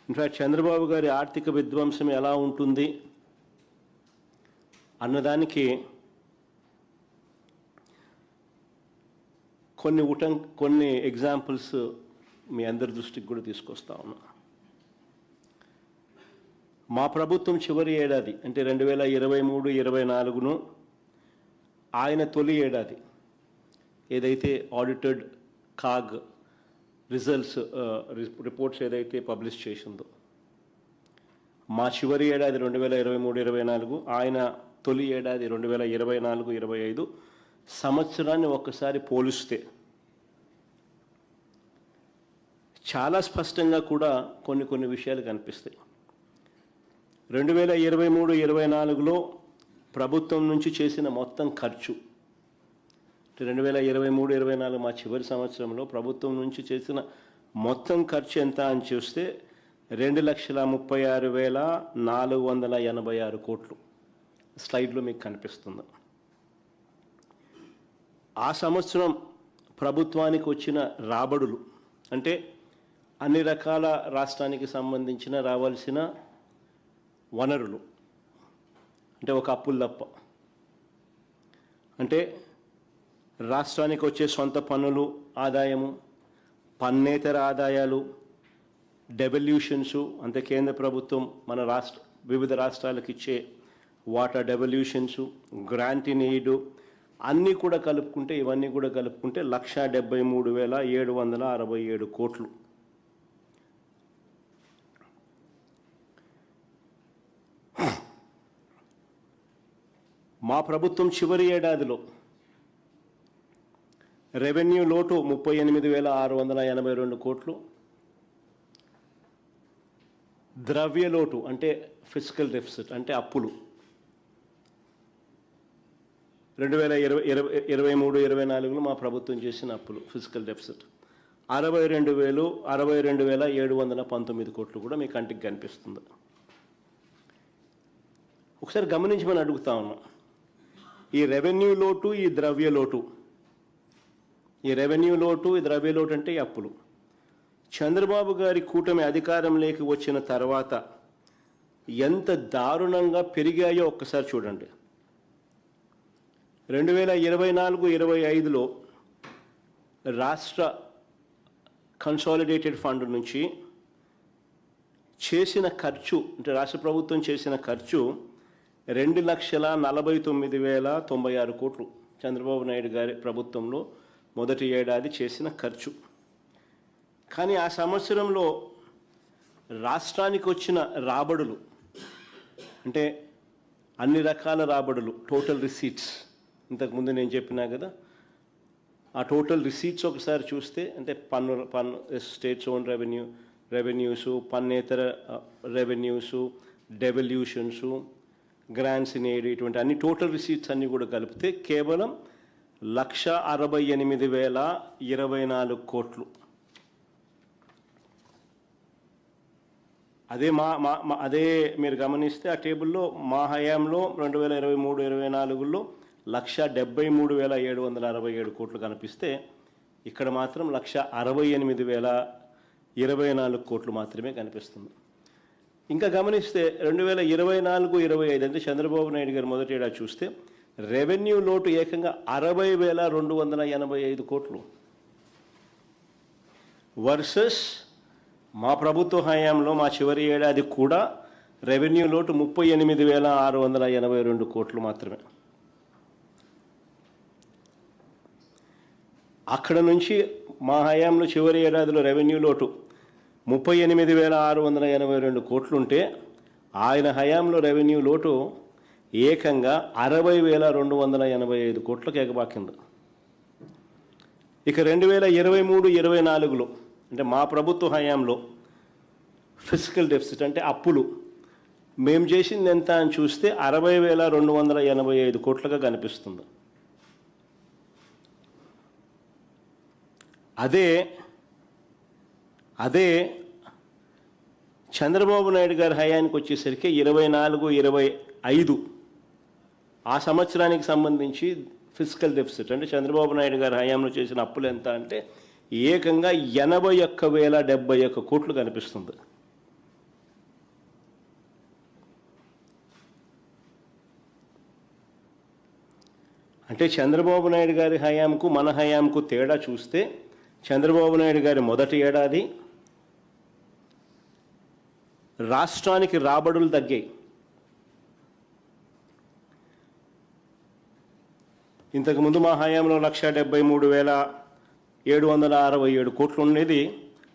In fact Chandrababu గారి ఆర్థిక విధ్వంసం ఎలా ఉంటుంది అన్నదానికి కొన్ని ఎగ్జాంపుల్స్ మీ అందరి దృష్టికి కూడా తీసుకొస్తా ఉన్నా. మా ప్రభుత్వం చివరి ఏడాది అంటే 2023-24ను ఆయన తొలి ఏడాది ఏదైతే ఆడిటెడ్ కాగ్ రిపోర్ట్స్ ఏదైతే పబ్లిష్ చేసిందో, మా చివరి ఏడాది 2023-24, ఆయన తొలి ఏడాది 2024-25 సంవత్సరాన్ని ఒక్కసారి పోలిస్తే చాలా స్పష్టంగా కూడా కొన్ని విషయాలు కనిపిస్తాయి. 2023-24లో ప్రభుత్వం నుంచి చేసిన మొత్తం ఖర్చు, 2023-24 మా చివరి సంవత్సరంలో ప్రభుత్వం నుంచి చేసిన మొత్తం ఖర్చు ఎంత అని చూస్తే 2,36,486 కోట్లు. స్లైడ్లో మీకు కనిపిస్తుంది. ఆ సంవత్సరం ప్రభుత్వానికి వచ్చిన రాబడులు అంటే అన్ని రకాల రాష్ట్రానికి సంబంధించిన రావాల్సిన వనరులు, అంటే ఒక అప్పులు తప్ప, అంటే రాష్ట్రానికి వచ్చే సొంత పన్నులు ఆదాయము, పన్నేతర ఆదాయాలు, డెవల్యూషన్స్, అంటే కేంద్ర ప్రభుత్వం మన వివిధ రాష్ట్రాలకు ఇచ్చే వాటా డెవల్యూషన్స్, గ్రాంట్ ఇన్ ఎయిడ్ అన్నీ కూడా కలుపుకుంటే, ఇవన్నీ కూడా కలుపుకుంటే 1,73,767 కోట్లు. మా ప్రభుత్వం చివరి ఏడాదిలో రెవెన్యూ లోటు 38,682 కోట్లు, ద్రవ్య లోటు అంటే ఫిజికల్ డెఫిసిట్ అంటే అప్పులు 2023-24లో మా ప్రభుత్వం చేసిన అప్పులు ఫిజికల్ డెఫిసిట్ 62,719 కోట్లు కూడా మీ కంటికి కనిపిస్తుంది. ఒకసారి గమనించమని అడుగుతా ఉన్నాం. ఈ రెవెన్యూ లోటు, ఈ ద్రవ్య లోటు, ఈ రెవెన్యూ లోటు, ఈ ద్రవ్య లోటు అంటే ఈ అప్పులు చంద్రబాబు గారి కూటమి అధికారంలోకి వచ్చిన తర్వాత ఎంత దారుణంగా పెరిగాయో ఒక్కసారి చూడండి. 2024-25లో రాష్ట్ర కన్సాలిడేటెడ్ ఫండ్ నుంచి చేసిన ఖర్చు, అంటే రాష్ట్ర ప్రభుత్వం చేసిన ఖర్చు 2,49,096 కోట్లు. చంద్రబాబు నాయుడు గారి ప్రభుత్వంలో మొదటి ఏడాది చేసిన ఖర్చు. కానీ ఆ సంవత్సరంలో రాష్ట్రానికి వచ్చిన రాబడులు, అంటే అన్ని రకాల రాబడులు, టోటల్ రిసీట్స్, ఇంతకుముందు నేను చెప్పినా కదా, ఆ టోటల్ రిసీట్స్ ఒకసారి చూస్తే, అంటే పన్ను స్టేట్స్ ఓన్ రెవెన్యూసు, పన్నేతర revenues, devolutions, grants in aid, ఇటువంటి అన్ని టోటల్ రిసీట్స్ అన్నీ కూడా కలిపితే కేవలం 1,68,024 కోట్లు. అదే మీరు గమనిస్తే ఆ టేబుల్లో మా హయాంలో 2023-24లో 1,73,767 కోట్లు కనిపిస్తే ఇక్కడ మాత్రం 1,68,024 కోట్లు మాత్రమే కనిపిస్తుంది. ఇంకా గమనిస్తే 2024-25 అంటే చంద్రబాబు నాయుడు గారు మొదటి ఏడాది చూస్తే రెవెన్యూ లోటు ఏకంగా 60,285 కోట్లు వర్సెస్ మా ప్రభుత్వ హయాంలో మా చివరి ఏడాది కూడా రెవెన్యూ లోటు 38,682 కోట్లు మాత్రమే. అక్కడ నుంచి మా హయాంలో చివరి ఏడాదిలో రెవెన్యూ లోటు 38,682 కోట్లుంటే ఆయన హయాంలో రెవెన్యూ లోటు ఏకంగా 60,285 కోట్లకు ఎగబాకింది. ఇక 2023-24లో అంటే మా ప్రభుత్వ హయాంలో ఫిజికల్ డెఫిసిట్ అంటే అప్పులు మేము చేసింది ఎంత అని చూస్తే 60,285 కోట్లుగా కనిపిస్తుంది. అదే చంద్రబాబు నాయుడు గారి హయానికి వచ్చేసరికి 24-25 ఆ సంవత్సరానికి సంబంధించి ఫిజికల్ డెఫిసిట్ అంటే చంద్రబాబు నాయుడు గారి హయాంలో చేసిన అప్పులు ఎంత అంటే ఏకంగా 81,071 కోట్లు కనిపిస్తుంది. అంటే చంద్రబాబు నాయుడు గారి హయాంకు మన హయాంకు తేడా చూస్తే చంద్రబాబు నాయుడు గారి మొదటి ఏడాది రాష్ట్రానికి రాబడులు తగ్గాయి. ఇంతకుముందు మా హయాంలో 1,73,767 కోట్లు ఉండేది.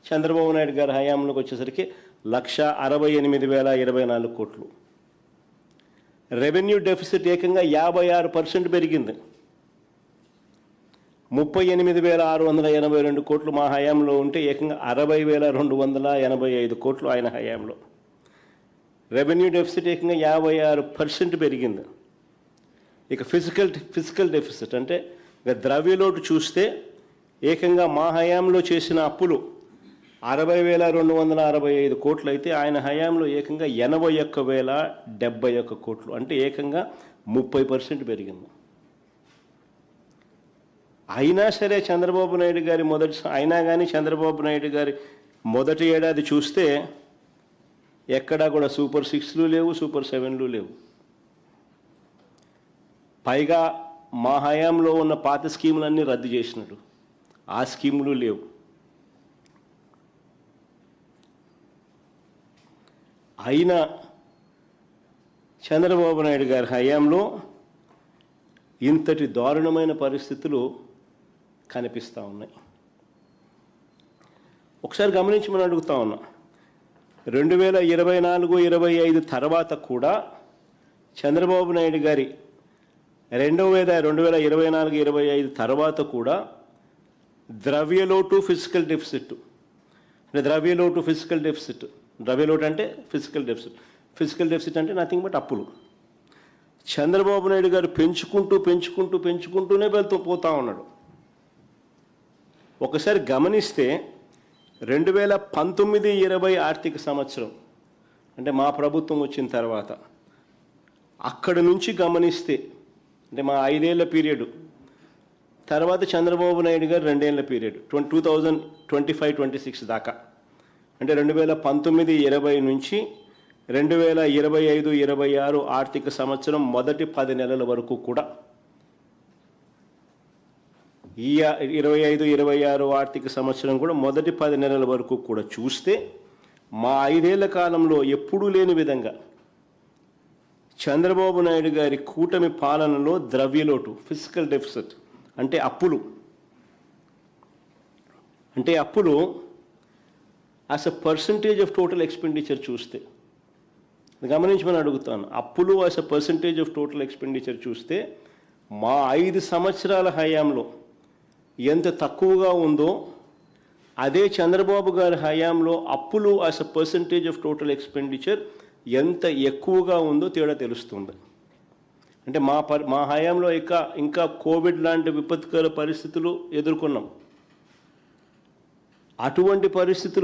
చంద్రబాబు నాయుడు గారి హయాంలోకి వచ్చేసరికి 1,68,024 కోట్లు. రెవెన్యూ డెఫిసిట్ ఏకంగా 56% పెరిగింది. 38,682 కోట్లు మా హయాంలో ఉంటే ఏకంగా 60,285 కోట్లు ఆయన హయాంలో. రెవెన్యూ డెఫిసిట్ ఏకంగా 56% పెరిగింది. ఇక ఫిజికల్ డెఫిసిట్ అంటే ఇక ద్రవ్యలోటు చూస్తే ఏకంగా మా హయాంలో చేసిన అప్పులు 60,265 కోట్లు అయితే ఆయన హయాంలో ఏకంగా 81,071 కోట్లు, అంటే ఏకంగా 30% పెరిగింది. అయినా సరే చంద్రబాబు నాయుడు గారి చంద్రబాబు నాయుడు గారి మొదటి ఏడాది చూస్తే ఎక్కడా కూడా సూపర్ 6లు లేవు, సూపర్ 7లు లేవు. పైగా మా హయాంలో ఉన్న పాత స్కీములన్నీ రద్దు చేసినట్టు ఆ స్కీములు లేవు. అయినా చంద్రబాబు నాయుడు గారి హయాంలో ఇంతటి దారుణమైన పరిస్థితులు కనిపిస్తూ ఉన్నాయి. ఒకసారి గమనించి మనం అడుగుతా ఉన్నాం, 2024-25 తర్వాత కూడా చంద్రబాబు నాయుడు గారి 2024-25 తర్వాత కూడా ద్రవ్యలోటు ఫిజికల్ డెఫిసిట్ అంటే ద్రవ్యలోటు అంటే ఫిజికల్ డెఫిసిట్ అంటే నథింగ్ బట్ అప్పులు. చంద్రబాబు నాయుడు గారు పెంచుకుంటూనే పోతా ఉన్నాడు. ఒకసారి గమనిస్తే 2019-20 ఆర్థిక సంవత్సరం అంటే మా ప్రభుత్వం వచ్చిన తర్వాత అక్కడి నుంచి గమనిస్తే అంటే మా 5 ఏళ్ల పీరియడ్ తర్వాత చంద్రబాబు నాయుడు గారు 2 ఏళ్ల పీరియడ్ 2025-26 దాకా అంటే 2019-20 నుంచి 2025-26 ఆర్థిక సంవత్సరం మొదటి 10 నెలల వరకు కూడా ఈ 25-26 ఆర్థిక సంవత్సరం కూడా మొదటి 10 నెలల వరకు కూడా చూస్తే మా 5 ఏళ్ల కాలంలో ఎప్పుడూ లేని విధంగా చంద్రబాబు నాయుడు గారి కూటమి పాలనలో ద్రవ్యలోటు ఫిజికల్ డెఫిసిట్ అంటే అప్పులు as a percentage of total expenditure చూస్తే గమనించమని అడుగుతాను. అప్పులు as a percentage of total expenditure చూస్తే మా 5 సంవత్సరాల హయాంలో ఎంత తక్కువగా ఉందో అదే చంద్రబాబు గారి హయాంలో అప్పులు as a percentage of total expenditure ఎంత ఎక్కువగా ఉందో తేడా తెలుస్తుంది. అంటే మా హయాంలో ఇంకా కోవిడ్ లాంటి విపత్కర పరిస్థితులు ఎదుర్కొన్నాం. అటువంటి పరిస్థితులు